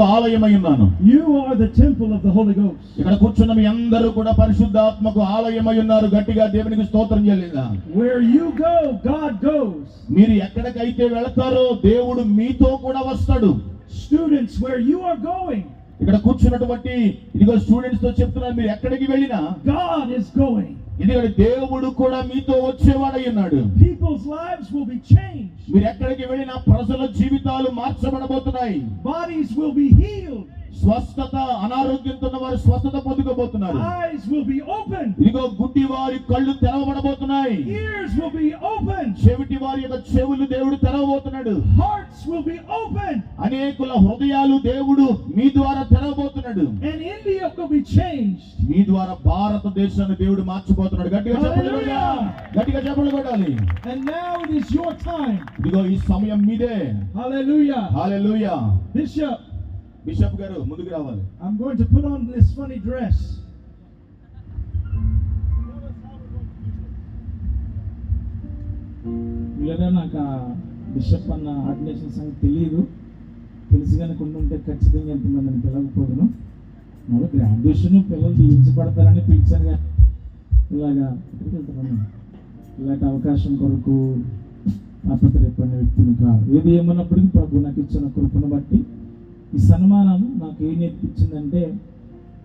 ఆలయమై ఉన్నాను. You are the temple of the Holy Ghost. ఇక్కడ కూర్చున్న మీ అందరూ కూడా పరిశుద్ధాత్మకు ఆలయమై ఉన్నారు. గట్టిగా దేవునికి స్తోత్రం చెల్లిద్దాం. Where you go, God goes. మీరు ఎక్కడికైతే వెళతారో దేవుడు మీతో కూడా వస్తాడు. Students, where you are going, ఇక్కడ కూర్చున్నటువంటి ఇదిగో స్టూడెంట్స్ తో చెప్తున్నాను, మీరు ఎక్కడికి వెళ్ళినా God is going. ఎందుకంటే దేవుడు కూడా మీతో వచ్చేవాడై ఉన్నాడు. People's lives will be changed. మీరు ఎక్కడికి వెళ్ళినా ప్రజల జీవితాలు మార్చబడబోతున్నాయి. Bodies will be healed. స్వస్థత, అనారోగ్యంతో ఉన్న వారు స్వస్థత పొందుకోబోతున్నారు. Eyes will be opened. ఇదిగో గుడ్డి వారి కళ్ళు తెరవబడబోతున్నాయి. Ears will be opened. చెవిటి వారి యొక్క చెవులు దేవుడు తెరవబోతున్నాడు. Hearts will be opened. అనేకుల హృదయాలు దేవుడు మీ ద్వారా తెరవబోతున్నాడు. And India will be changed. మీ ద్వారా భారతదేశాన్ని దేవుడు మార్చబోతున్నాడు. గట్టిగా చెప్పండి, గట్టిగా చెప్పండి కొట్టాలి. And now it is your time. ఇదిగో ఈ సమయం మీదే. Hallelujah. హల్లెలూయా. బిషప్ గారు ముందుకు రావాలి. I'm going to put on this funny dress. వీళ్ళగా నాకు బిషప్ అన్న ఆర్డినేషన్ సంగతి తెలియదు. తెలిసి కనుక ఉంటే ఖచ్చితంగా ఎంతమందిని పిలవకపోదును. మళ్ళీ గ్రాడ్యుయేషన్ పిల్లలు దీవించబడతారని పిలిచాను. కానీ ఇలాగా ఇలాంటి అవకాశం కొరకు తాపత్రయపడిన వ్యక్తిని కాదు. ఏది ఏమన్నప్పటికీ ప్రభు నాకు ఇచ్చిన కృపను బట్టి ఈ సన్మానం నాకు ఏం నేర్పించిందంటే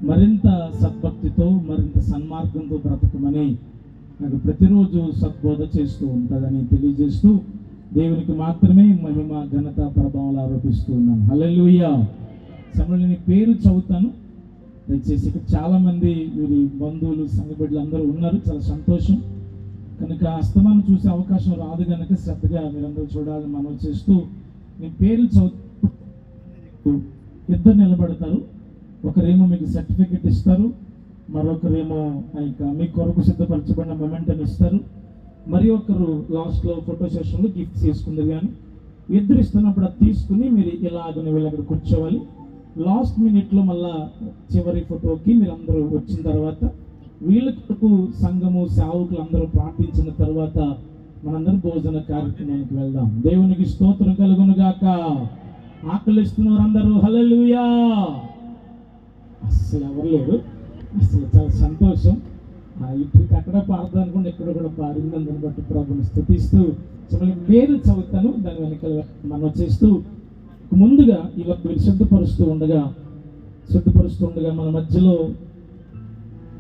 మరింత సద్భక్తితో, మరింత సన్మార్గంతో బ్రతకమని నాకు ప్రతిరోజు సద్బోధ చేస్తూ ఉంటుందని తెలియజేస్తూ దేవునికి మాత్రమే మహిమ, ఘనత, ప్రభావాలు ఆరోపిస్తూ ఉన్నాను. హల్లెలూయా. సమయంలో నీ పేరు చదువుతాను. దయచేసి ఇక్కడ చాలామంది వీరి బంధువులు, సంఘ బిడ్డలు అందరూ ఉన్నారు. చాలా సంతోషం. కనుక అస్తమానం చూసే అవకాశం రాదు కనుక శ్రద్ధగా మీరందరూ చూడాలని మనం చేస్తూ నీ పేరు చదువు. ఇద్దరు నిలబడతారు. ఒకరేమో మీకు సర్టిఫికెట్ ఇస్తారు, మరొకరేమో మీ కొరకు సిద్ధపరచబడిన మొమెంటం ఇస్తారు, మరి ఒకరు లాస్ట్లో ఫోటో సెషన్లో గిఫ్ట్స్ చేసుకుందరు. కానీ ఇద్దరు ఇస్తున్నప్పుడు అది తీసుకుని మీరు ఇలాగని వీళ్ళు అక్కడ కూర్చోవాలి. లాస్ట్ మినిట్లో మళ్ళా చివరి ఫోటోకి మీరు అందరూ వచ్చిన తర్వాత వీళ్ళకు సంఘము సేవకులు అందరూ ప్రార్థించిన తర్వాత మనందరూ భోజన కార్యక్రమానికి వెళ్దాం. దేవునికి స్తోత్రం కలుగునుగాక. ఆకలిస్తున్నారు అందరూ. హల్లెలూయా. అస్సలు ఎవరు లేరు. అసలు చాలా సంతోషం. ఇప్పటికి అక్కడ పాడదాం అనుకుంటే ఇక్కడ కూడా పాడింది. అందరిని బట్టి ప్రభుని స్తుతిస్తూ పేరు చదువుతాను. దాని వెనకాల మనం చేస్తూ ముందుగా ఇలా మీరు సిద్ధపరుస్తూ ఉండగా మన మధ్యలో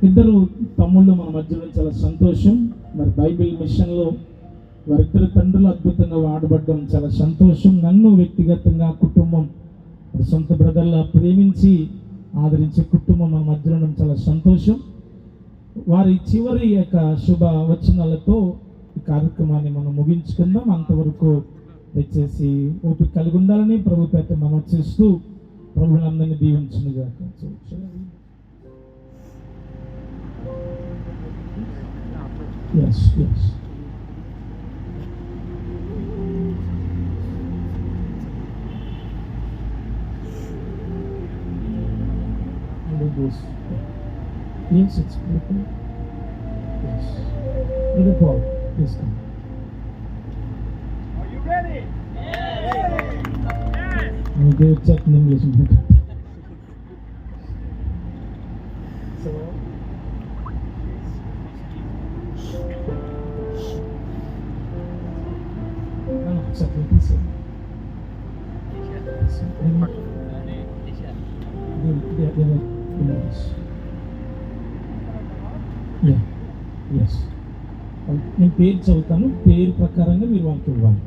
ఇద్దరు తమ్ముళ్ళు మన మధ్యలో చాలా సంతోషం. మరి బైబిల్ మిషన్లో వారిద్దరు తండ్రులు అద్భుతంగా వాడబడ్డం చాలా సంతోషం. నన్ను వ్యక్తిగతంగా కుటుంబం సొంత బ్రదర్లా ప్రేమించి ఆదరించే కుటుంబం మన మధ్యలో ఉండడం చాలా సంతోషం. వారి చివరి యొక్క శుభ వచనాలతో ఈ కార్యక్రమాన్ని మనం ముగించుకుందాం. అంతవరకు దయచేసి ఓపిక కలిగి ఉండాలని ప్రభు పేట మనం చేస్తూ ప్రభులందరినీ దీవించునుగాక. Yes. Yes, it's beautiful. Yes. Brother Paul, please come. Are you ready? Yes. We do check in English. So. Exactly. Please. Yes. నేను పేరు చదువుతాను. పేరు ప్రకారంగా మీరు వాళ్ళకి ఇవ్వాలి.